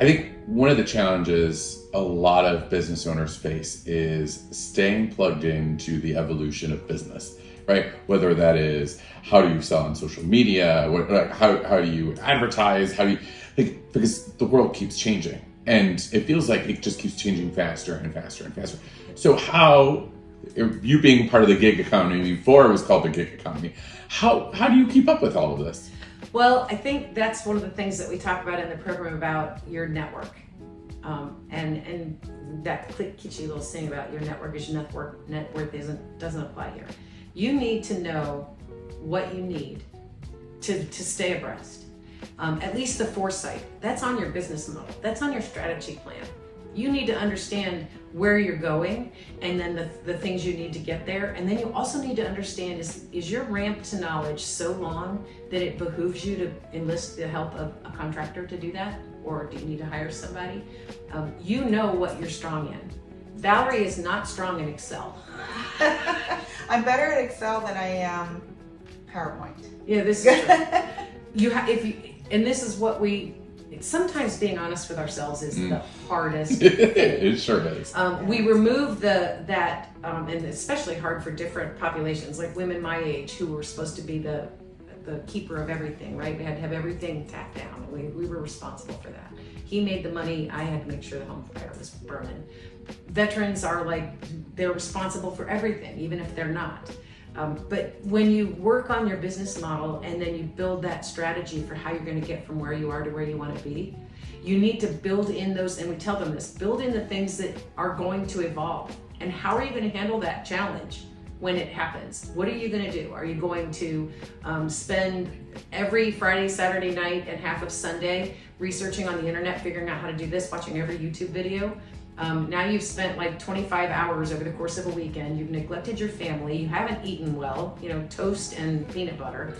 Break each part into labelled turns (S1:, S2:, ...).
S1: I think one of the challenges a lot of business owners face is staying plugged into the evolution of business, right? Whether that is how do you sell on social media, how do you advertise, because the world keeps changing and it feels like it just keeps changing faster and faster and faster. So how, you being part of the gig economy before it was called the gig economy, how do you keep up with all of this?
S2: Well, I think that's one of the things that we talk about in the program about your network. And that kitschy little saying about your network is your net worth doesn't apply here. You need to know what you need to stay abreast. At least the foresight, that's on your business model. That's on your strategy plan. You need to understand where you're going and then the things you need to get there. And then you also need to understand is your ramp to knowledge so long that it behooves you to enlist the help of a contractor to do that? Or do you need to hire somebody? You know what you're strong in. Valerie is not strong in Excel.
S3: I'm better at Excel than I am PowerPoint.
S2: Yeah, this is true. And this is what sometimes being honest with ourselves is the hardest thing.
S1: It sure is.
S2: We remove that, and especially hard for different populations, like women my age who were supposed to be the keeper of everything, right? We had to have everything tacked down. We were responsible for that. He made the money, I had to make sure the home fire was burning. Veterans are they're responsible for everything, even if they're not. But when you work on your business model and then you build that strategy for how you're going to get from where you are to where you want to be, you need to build in those, and we tell them this, build in the things that are going to evolve. And how are you going to handle that challenge when it happens? What are you going to do? Are you going to spend every Friday, Saturday night, and half of Sunday researching on the internet, figuring out how to do this, watching every YouTube video? Now you've spent 25 hours over the course of a weekend. You've neglected your family. You haven't eaten well, toast and peanut butter.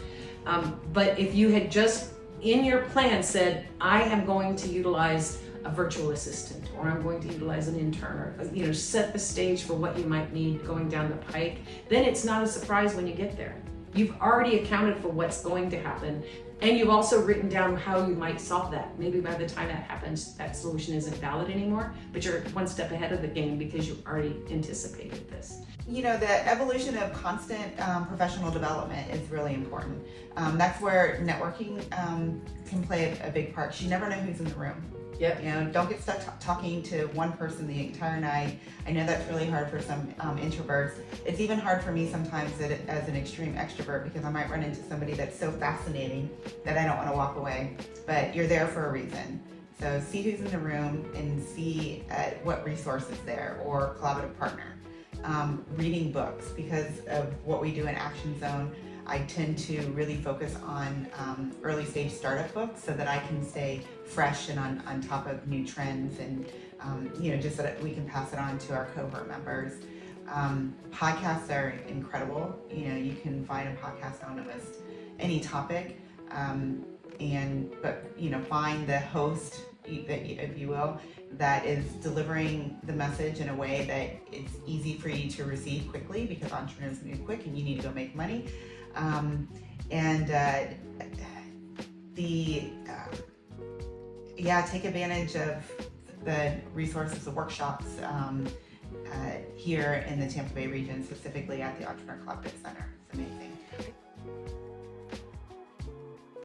S2: But if you had just in your plan said, I am going to utilize a virtual assistant, or I'm going to utilize an intern, or set the stage for what you might need going down the pike, then it's not a surprise when you get there. You've already accounted for what's going to happen, and you've also written down how you might solve that. Maybe by the time that happens, that solution isn't valid anymore, but you're one step ahead of the game because you already anticipated this.
S3: The evolution of constant professional development is really important. That's where networking can play a big part. You never know who's in the room.
S2: Yep.
S3: Don't get stuck talking to one person the entire night. I know that's really hard for some introverts. It's even hard for me sometimes as an extreme extrovert, because I might run into somebody that's so fascinating that I don't want to walk away. But you're there for a reason. So see who's in the room and see what resources there, or collaborative partner. Reading books, because of what we do in Action Zone. I tend to really focus on early stage startup books so that I can stay fresh and on top of new trends, and just so that we can pass it on to our cohort members. Podcasts are incredible. You can find a podcast on almost any topic, but find the host, if you will, that is delivering the message in a way that it's easy for you to receive quickly, because entrepreneurs move quick and you need to go make money. Take advantage of the resources, the workshops here in the Tampa Bay region, specifically at the Entrepreneur Collaborative Center.